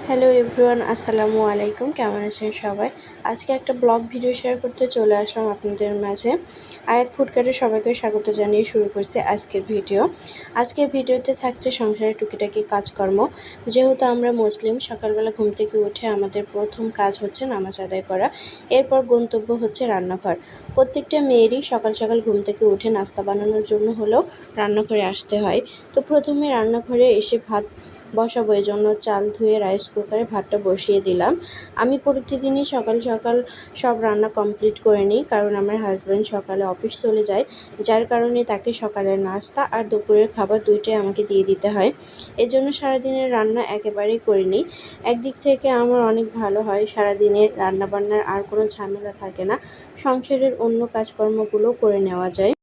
Hello everyone, আসসালামু আলাইকুম। কেমন আছেন সবাই? আজকে একটা ব্লগ ভিডিও শেয়ার করতে চলে আসলাম আপনাদের মাঝে। আয়াত ফুডকার্টে সবাইকে স্বাগত জানিয়ে শুরু করছি আজকের ভিডিও। আজকের ভিডিওতে থাকছে সংসারের টুকিটাকি কাজকর্ম। যেহেতু আমরা মুসলিম, সকালবেলা ঘুম থেকে উঠে আমাদের প্রথম কাজ হচ্ছে নামাজ আদায় করা। এরপর গন্তব্য হচ্ছে রান্নাঘর। প্রত্যেকটা মেয়েরই সকাল সকাল ঘুম থেকে উঠে নাস্তা বানানোর জন্য হলেও রান্নাঘরে আসতে হয়। তো প্রথমে রান্নাঘরে এসে ভাত বসাবো, এই জন্য চাল ধুয়ে রাইস কুকারে ভাতটা বসিয়ে দিলাম। আমি প্রতিদিনই সকাল সকাল সব রান্না কমপ্লিট করে নিই, কারণ আমার হাজব্যান্ড সকালে অফিস চলে যায়, যার কারণে তাকে সকালের নাস্তা আর দুপুরের খাবার দুইটাই আমাকে দিয়ে দিতে হয়। এর জন্য সারাদিনের রান্না একেবারেই করে নিই। একদিক থেকে আমার অনেক ভালো হয়, সারাদিনের রান্নাবান্নার আর কোনো ঝামেলা থাকে না, সংসারের অন্য কাজকর্মগুলো করে নেওয়া যায়।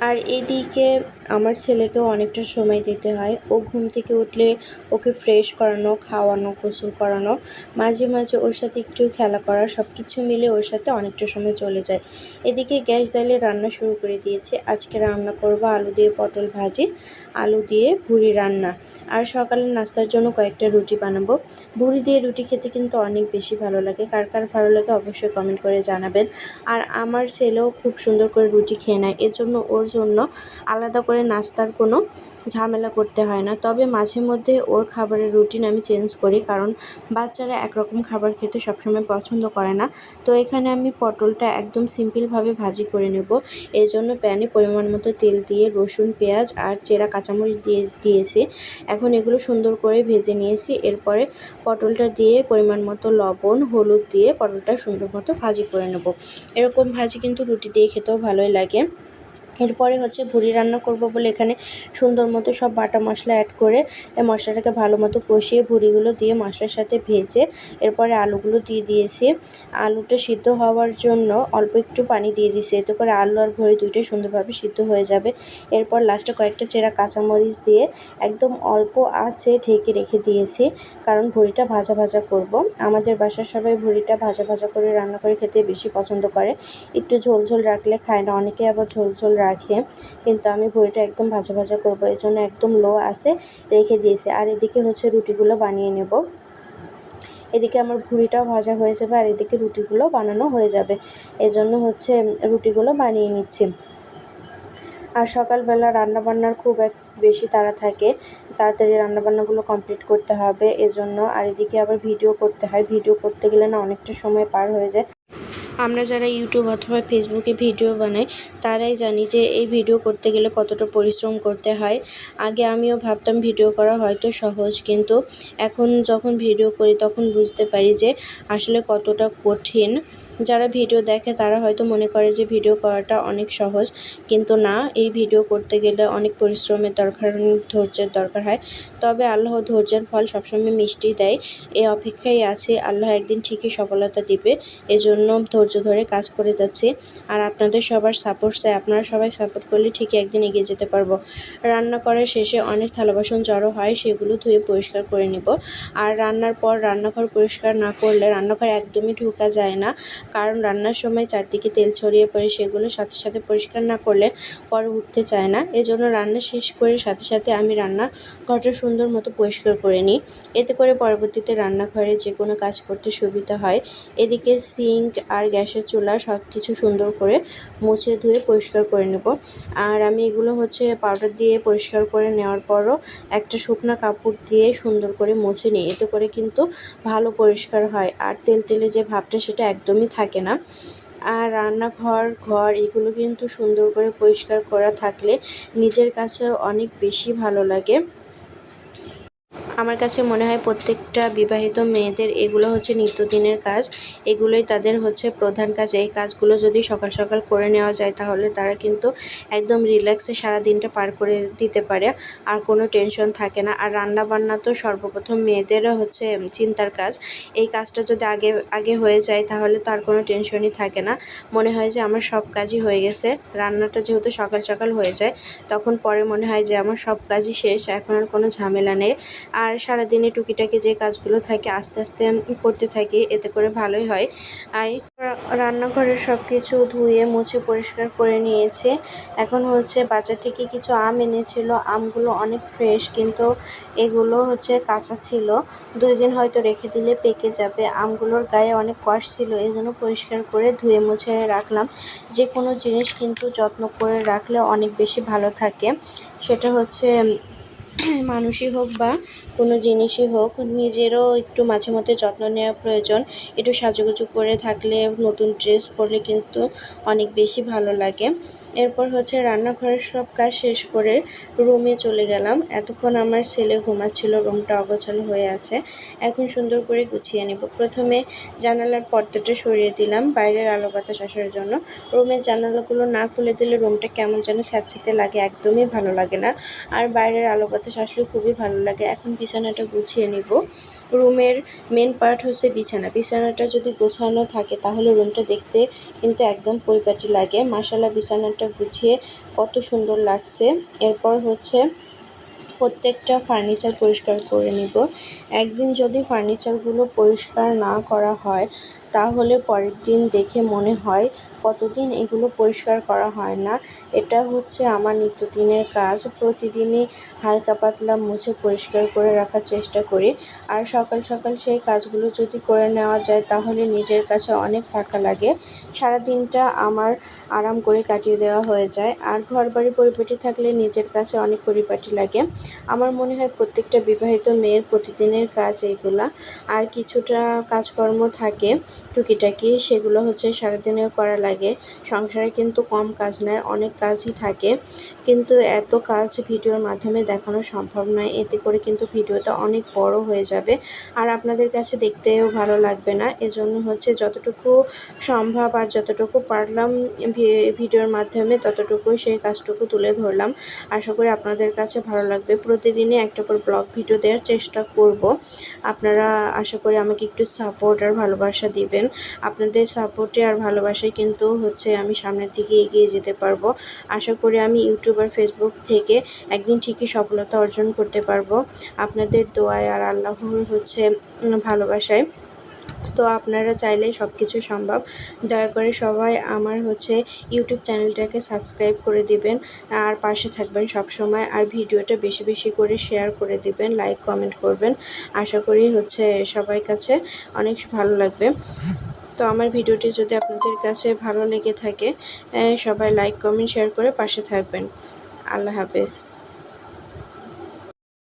আর এদিকে আমার ছেলেকেও অনেকটা সময় দিতে হয়। ও ঘুম থেকে উঠলে ওকে ফ্রেশ করানো, খাওয়ানো, গোসল করানো, মাঝে মাঝে ওর সাথে একটু খেলা করা, সব কিছু মিলে ওর সাথে অনেকটা সময় চলে যায়। এদিকে গ্যাস জ্বালে রান্না শুরু করে দিয়েছি। আজকে রান্না করব আলু দিয়ে পটল ভাজি, আলু দিয়ে ভুড়ি রান্না, আর সকালের নাস্তার জন্য কয়েকটা রুটি বানাবো। ভুড়ি দিয়ে রুটি খেতে কিন্তু অনেক বেশি ভালো লাগে। কার কার ভালো লাগে অবশ্যই কমেন্ট করে জানাবেন। আর আমার ছেলেও খুব সুন্দর করে রুটি খেয়ে নেয়, এজন্য ওর জন্য আলাদা করে নাস্তার কোনো ঝামেলা করতে হয় না। তবে মাঝে মধ্যে ওর খাবারের রুটিন আমি চেঞ্জ করি, কারণ বাচ্চারা একরকম খাবার খেতে সবসময় পছন্দ করে না। তো এখানে আমি পটলটা একদম সিম্পলভাবে ভাজি করে নেব। এই জন্য প্যানে পরিমাণ মতো তেল দিয়ে রসুন, পেঁয়াজ আর চেরা কাঁচামরিচ দিয়েছি। এখন এগুলো সুন্দর করে ভেজে নিয়েছি। এরপরে পটলটা দিয়ে পরিমাণ মতো লবণ, হলুদ দিয়ে পটলটা সুন্দর মতো ভাজি করে নেব। এরকম ভাজি কিন্তু রুটি দিয়ে খেতেও ভালোই লাগে। এরপরে হচ্ছে ভুড়ি রান্না করব বলে এখানে সুন্দর মতো সব বাটা মশলা অ্যাড করে মশলাটাকে ভালো মতো কষিয়ে ভুড়িগুলো দিয়ে মশলার সাথে ভেজে এরপরে আলুগুলো দিয়ে দিয়েছি। আলুটা সিদ্ধ হওয়ার জন্য অল্প একটু পানি দিয়ে দিয়েছি, এতে করে আলু আর ভুড়ি দুইটাই সুন্দরভাবে সিদ্ধ হয়ে যাবে। এরপর লাস্টে কয়েকটা চেরা কাঁচামরিচ দিয়ে একদম অল্প আঁচে ঢেকে রেখে দিয়েছি, কারণ ভুড়িটা ভাজা ভাজা করব। আমাদের বাসার সবাই ভুড়িটা ভাজা ভাজা করে রান্না করে খেতে বেশি পছন্দ করে। একটু ঝোল ঝোল রাখলে খায় না, অনেকে আবার ঝোল ঝোল রাখে, কিন্তু আমি ভুড়িটা একদম ভাজা ভাজা করবো, এই জন্য একদম লো আছে রেখে দিয়েছি। আর এদিকে হচ্ছে রুটিগুলো বানিয়ে নেব। এদিকে আমার ভুড়িটাও ভাজা হয়ে যাবে আর এদিকে রুটিগুলো বানানো হয়ে যাবে, এজন্য হচ্ছে রুটিগুলো বানিয়ে নিচ্ছি। আর সকালবেলা রান্নাবান্নার খুব বেশি তাড়া থাকে, তাড়াতাড়ি রান্নাবান্নাগুলো কমপ্লিট করতে হবে এজন্য। আর এদিকে আবার ভিডিও করতে হয়, ভিডিও করতে গেলে না অনেকটা সময় পার হয়ে যায়। আমরা যারা ইউটিউব অথবা ফেসবুকে ভিডিও বানাই তারাই জানি যে এই ভিডিও করতে গেলে কতটা পরিশ্রম করতে হয়। আগে আমিও ভাবতাম ভিডিও করা হয়তো সহজ, কিন্তু এখন যখন ভিডিও করি তখন বুঝতে পারি যে আসলে কতটা কঠিন। যারা ভিডিও দেখে তারা হয়তো মনে করে যে ভিডিও করাটা অনেক সহজ, কিন্তু না, এই ভিডিও করতে গেলে অনেক পরিশ্রমের দরকার, ধৈর্যের দরকার হয়। তবে আল্লাহ ধৈর্যের ফল সবসময় মিষ্টি দেয়, এই অপেক্ষায় আছে আল্লাহ একদিন ঠিকই সফলতা দিবে। এজন্য ধৈর্য ধরে কাজ করে যাচ্ছি। আর আপনাদের সবার সাপোর্ট চাই, আপনারা সবাই সাপোর্ট করলে ঠিকই একদিন এগিয়ে যেতে পারবো। রান্না করার শেষে অনেক থালা বাসন জড়ো হয়, সেগুলো ধুয়ে পরিষ্কার করে নিব। আর রান্নার পর রান্নাঘর পরিষ্কার না করলে রান্নাঘর একদমই ঢোকা যায় না, কারণ রান্নার সময় চারদিকে তেল ছড়িয়ে পড়ে, সেগুলো সাথে সাথে পরিষ্কার না করলে পরে উঠতে চায় না। এজন্য রান্না শেষ করে সাথে সাথে আমি রান্নাঘরটা সুন্দর মতো পরিষ্কার করে নিই, এতে করে পরবর্তীতে রান্নাঘরে যে কোনো কাজ করতে সুবিধা হয়। এদিকে সিঙ্ক আর গ্যাসের চুলা সব কিছু সুন্দর করে মুছে ধুয়ে পরিষ্কার করে নেব। আর আমি এগুলো হচ্ছে পাউডার দিয়ে পরিষ্কার করে নেওয়ার পরও একটা শুকনো কাপড় দিয়ে সুন্দর করে মুছে নিই, এতে করে কিন্তু ভালো পরিষ্কার হয় আর তেল তেলে যে ভাবটা সেটা একদমই থাকে না। আর রান্নাঘর এগুলো কিন্তু সুন্দর করে পরিষ্কার করা থাকলে নিজের কাছে অনেক বেশি ভালো লাগে। আমার কাছে মনে হয় প্রত্যেকটা বিবাহিত মেয়েদের এগুলো হচ্ছে নিত্যদিনের কাজ, এগুলোই তাদের হচ্ছে প্রধান কাজ। এই কাজগুলো যদি সকাল সকাল করে নেওয়া যায় তাহলে তারা কিন্তু একদম রিল্যাক্সে সারা দিনটা পার করে দিতে পারে, আর কোনো টেনশন থাকে না। আর রান্না বান্না তো সর্বপ্রথম মেয়েদেরও হচ্ছে চিন্তার কাজ। এই কাজটা যদি আগে আগে হয়ে যায় তাহলে তার কোনো টেনশনই থাকে না, মনে হয় যে আমার সব কাজই হয়ে গেছে। রান্নাটা যেহেতু সকাল সকাল হয়ে যায় তখন পরে মনে হয় যে আমার সব কাজই শেষ, এখন আর কোনো ঝামেলা নেই। আর আর সারাদিনে টুকিটাকি যে কাজগুলো থাকে আস্তে আস্তে করতে থাকি, এতে করে ভালোই হয়। আর রান্নাঘরের সব কিছু ধুয়ে মুছে পরিষ্কার করে নিয়েছে। এখন হচ্ছে বাজার থেকে কিছু আম এনেছিল, আমগুলো অনেক ফ্রেশ, কিন্তু এগুলো হচ্ছে কাঁচা ছিল। 2 দিন হয়তো রেখে দিলে পেকে যাবে। আমগুলোর গায়ে অনেক কষ ছিল, এই জন্য পরিষ্কার করে ধুয়ে মুছে রাখলাম। যে কোনো জিনিস কিন্তু যত্ন করে রাখলে অনেক বেশি ভালো থাকে, সেটা হচ্ছে মানুষই হোক বা কোনো জিনিসই হোক, নিজেরও একটু মাঝে মধ্যে যত্ন নেওয়া প্রয়োজন। একটু সাজুগুজু করে থাকলে, নতুন ড্রেস পরলে কিন্তু অনেক বেশি ভালো লাগে। এরপর হচ্ছে রান্নাঘরের সব কাজ শেষ করে রুমে চলে গেলাম। এতক্ষণ আমার ছেলে ঘুমাচ্ছিল, রুমটা অগোছালো হয়ে আছে, এখন সুন্দর করে গুছিয়ে নেব। প্রথমে জানালার পর্দাটা সরিয়ে দিলাম বাইরের আলো বাতাস আসার জন্য। রুমের জানালাগুলো না খুলে দিলে রুমটা কেমন যেন স্যাঁতসেঁতে লাগে, একদমই ভালো লাগে না। আর বাইরের আলো বাতাস আসলে খুবই ভালো লাগে। এখন বিছানাটা গুছিয়ে নিব। রুমের মেন পার্ট হচ্ছে বিছানা। বিছানাটা যদি গোছানো থাকে তাহলে রুমটা দেখতে কিন্তু একদম পরিপাটি লাগে। মাশাআল্লাহ, বিছানাটা গুছিয়ে কত সুন্দর লাগছে। এরপর হচ্ছে প্রত্যেকটা ফার্নিচার পরিষ্কার করে নিব। একদিন যদি ফার্নিচারগুলো পরিষ্কার না করা হয় তাহলে পরের দিন দেখে মনে হয় কতদিন এগুলো পরিষ্কার করা হয় না। এটা হচ্ছে আমার নিত্যদিনের কাজ। প্রতিদিনই হালকা পাতলা মুছে পরিষ্কার করে রাখার চেষ্টা করি। আর সকাল সকাল সেই কাজগুলো যদি করে নেওয়া যায় তাহলে নিজের কাছে অনেক ফাঁকা লাগে। সারাদিনটা আমার আরাম করে কাটিয়ে দেওয়া হয়ে যায়। আর ঘরবাড়ি পরিপাটি থাকলে নিজের কাছে অনেক পরিপাটি লাগে। আমার মনে হয় প্রত্যেকটা বিবাহিত মেয়ের প্রতিদিনের কাজ এইগুলা। আর কিছুটা কাজকর্ম থাকে টুকিটাকি, সেগুলো হচ্ছে সারাদিনেও করা লাগে। সংসারে কিন্তু কম কাজ নয়, অনেক কাজই থাকে, কিন্তু এত কাজ ভিডিওর মাধ্যমে দেখানো সম্ভব নয়। এতে করে কিন্তু ভিডিওটা অনেক বড় হয়ে যাবে আর আপনাদের কাছে দেখতেও ভালো লাগবে না। এজন্য হচ্ছে যতটুকু সম্ভব আর যতটুকু পারলাম ভিডিওর মাধ্যমে ততটুকুই সেই কাজটুকু তুলে ধরলাম। আশা করি আপনাদের কাছে ভালো লাগবে। প্রতিদিনই একটা করে ব্লগ ভিডিও দেওয়ার চেষ্টা করব। আপনারা আশা করি আমাকে একটু সাপোর্ট আর ভালোবাসা দিবেন। আপনাদের সাপোর্টে আর ভালোবাসায় কিন্তু হচ্ছে আমি সামনের দিকে এগিয়ে যেতে পারবো। আশা করি আমি ইউটিউব আর ফেসবুক থেকে একদিন ঠিকই সফলতা অর্জন করতে পারবো, আপনাদের দোয়ায় আর আল্লাহর হচ্ছে ভালোবাসায়। তো আপনারা চাইলেই সব কিছু সম্ভব। দয়া করে সবাই আমার হচ্ছে ইউটিউব চ্যানেলটাকে সাবস্ক্রাইব করে দিবেন আর পাশে থাকবেন সব সময়। আর ভিডিওটা বেশি বেশি করে শেয়ার করে দিবেন, লাইক কমেন্ট করবেন। আশা করি হচ্ছে সবার কাছে অনেক ভালো লাগবে। তো আমার ভিডিওটি যদি আপনাদের কাছে ভালো লেগে থাকে সবাই লাইক কমেন্ট শেয়ার করে পাশে থাকবেন। আল্লাহ হাফেজ।